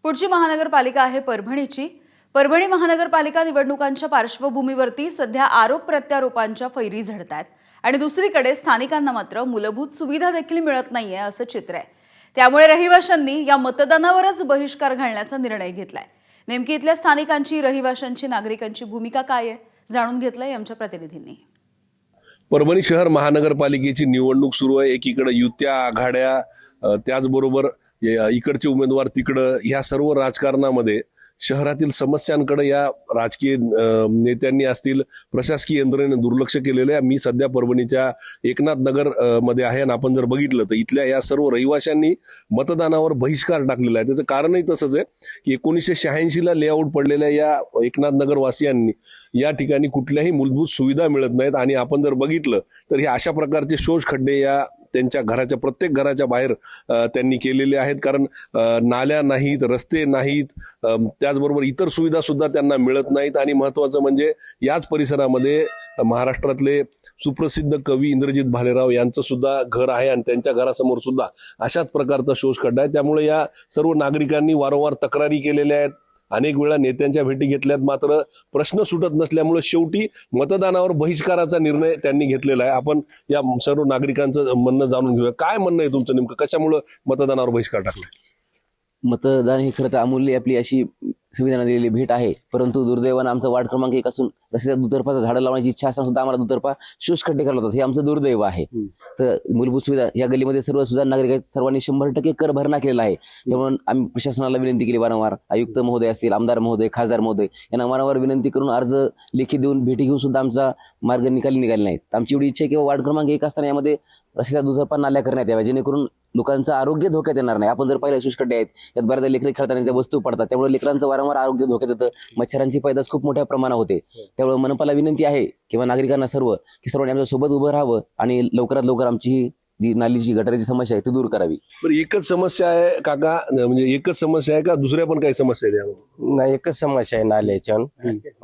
पुढची महानगरपालिका आहे परभणीची। परभणी महानगरपालिका निवडणुकांच्या पार्श्वभूमीवरती सध्या आरोप प्रत्यारोपांच्या फैरी झडतायत आणि दुसरीकडे स्थानिकांना मात्र मूलभूत सुविधा देखील मिळत नाहीये असं चित्र आहे। त्यामुळे रहिवाशांनी या मतदानावरच बहिष्कार घालण्याचा निर्णय घेतलाय। नेमकी इथल्या स्थानिकांची, रहिवाशांची, नागरिकांची भूमिका काय आहे जाणून घेतलंय आमच्या प्रतिनिधींनी। परभणी शहर महानगरपालिकेची निवडणूक सुरू आहे। एकीकडे युत्या, आघाड्या, त्याचबरोबर इकडचे उमेदवार तिकडं, ह्या सर्व राजकारणामध्ये शहरातील समस्यांकडे या राजकीय नेत्यांनी असतील, प्रशासकीय यंत्रणेने दुर्लक्ष केलेलं आहे। मी सध्या परभणीच्या एकनाथ नगर मध्ये आहे आणि आपण जर बघितलं तर इथल्या या सर्व रहिवाशांनी मतदानावर बहिष्कार टाकलेला आहे। त्याचं कारणही तसंच आहे की 1986 ला लेआउट पडलेल्या या एकनाथ नगर वासियांनी या ठिकाणी कुठल्याही मूलभूत सुविधा मिळत नाहीत आणि आपण जर बघितलं तर हे अशा प्रकारचे शोष खड्डे या त्यांच्या घराच्या, प्रत्येक घराच्या बाहेर त्यांनी केलेले आहेत। कारण नाल्या नाहीत, रस्ते नाहीत, त्याचबरोबर इतर सुविधा सुद्धा त्यांना मिळत नाहीत। आणि महत्त्वाचं म्हणजे याच परिसरामध्ये महाराष्ट्रातले सुप्रसिद्ध कवी इंद्रजित भालेराव यांचं सुद्धा घर आहे आणि त्यांच्या घरासमोर सुद्धा अशाच प्रकारचा शोष खड्डा आहे। त्यामुळे या सर्व नागरिकांनी वारंवार तक्रारी केलेल्या आहेत, अनेक वेळा नेत्यांच्या भेटी घेतल्यात, मात्र प्रश्न सुटत नसल्यामुळे शेवटी मतदानावर बहिष्काराचा निर्णय त्यांनी घेतलेला आहे। आपण या सर्व नागरिकांचं म्हणणं जाणून घेऊया। काय म्हणणं आहे तुमचं, नेमकं कशामुळे मतदानावर बहिष्कार टाकला? मतदान ही खरं तर अमूल्य आपली अशी संविधानाने दिलेली भेट आहे, परंतु दुर्दैवानं आमचा वार्ड क्रमांक 1 असून रस्त्यात दुतर्फाचं झाडं लावण्याची इच्छा असताना सुद्धा आम्हाला दुतर्फा शोष खड्डे करायला होतात, हे आमचं दुर्दैव आहे। तर मूलभूत सुविधा या गल्लीमध्ये सर्व सुजाण नागरिक आहेत, सर्वांनी 100% कर भरणा केलेला आहे। त्यामुळे आम्ही प्रशासनाला विनंती केली वारंवार, आयुक्त महोदय असतील, आमदार महोदय, खासदार महोदय यांना वारंवार विनंती करून अर्ज लेखी देऊन भेटी घेऊन सुद्धा आमचा मार्ग निघाले नाहीत। आमची एवढी इच्छा आहे की वार्ड क्रमांक 1 असताना यामध्ये रस्त्याच्या दुतर्फा नाल्या करण्यात याव्या, जेणेकरून लोकांचं आरोग्य धोक्यात येणार नाही। आपण जर पाहिलं शोष खड्डे आहेत, यात बऱ्याचदा लेकरे खेळताना वस्तू पडतात, त्यामुळे लेकरांचं वारंवार आरोग्य धोक्यात येतं, मच्छरांची पैदास खूप मोठ्या प्रमाणात होते। त्यामुळे मनपाला विनंती आहे किंवा नागरिकांना की सर्वांनी आमच्या सोबत उभं राहावं आणि लवकरात लवकर आमची जी नालीची गटाराची समस्या आहे ती दूर करावी। बरं, एकच समस्या आहे काका, म्हणजे एकच समस्या आहे का दुसऱ्या पण काही समस्या आहे यामध्ये? नाही, एकच समस्या आहे नाल्याच्या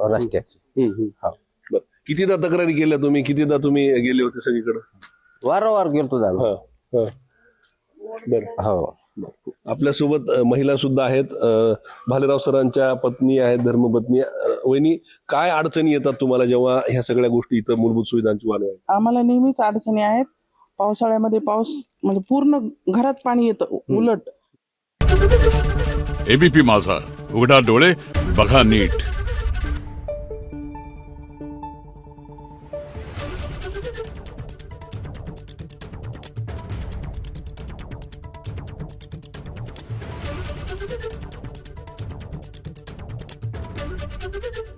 रस्त्याची। बरं, कितीदा तक्रारी केल्या तुम्ही, कितीदा तुम्ही गेले होते सगळीकडे? वारंवार गेलतो आम्ही। बरं, हो, आपल्यासोबत महिला सुद्धा आहेत, भालेराव सरांच्या पत्नी आहेत, धर्मपत्नी। वहिनी, काय अडचणी येतात तुम्हाला जेव्हा ह्या सगळ्या गोष्टी इथं मूलभूत सुविधांची वाढ आहे? आम्हाला नेहमीच अडचणी आहेत। पावसाळ्यामध्ये पाऊस म्हणजे पूर्ण घरात पाणी येतं उलट। एबीपी माझा, उघडा डोळे बघा नीट। Thank you.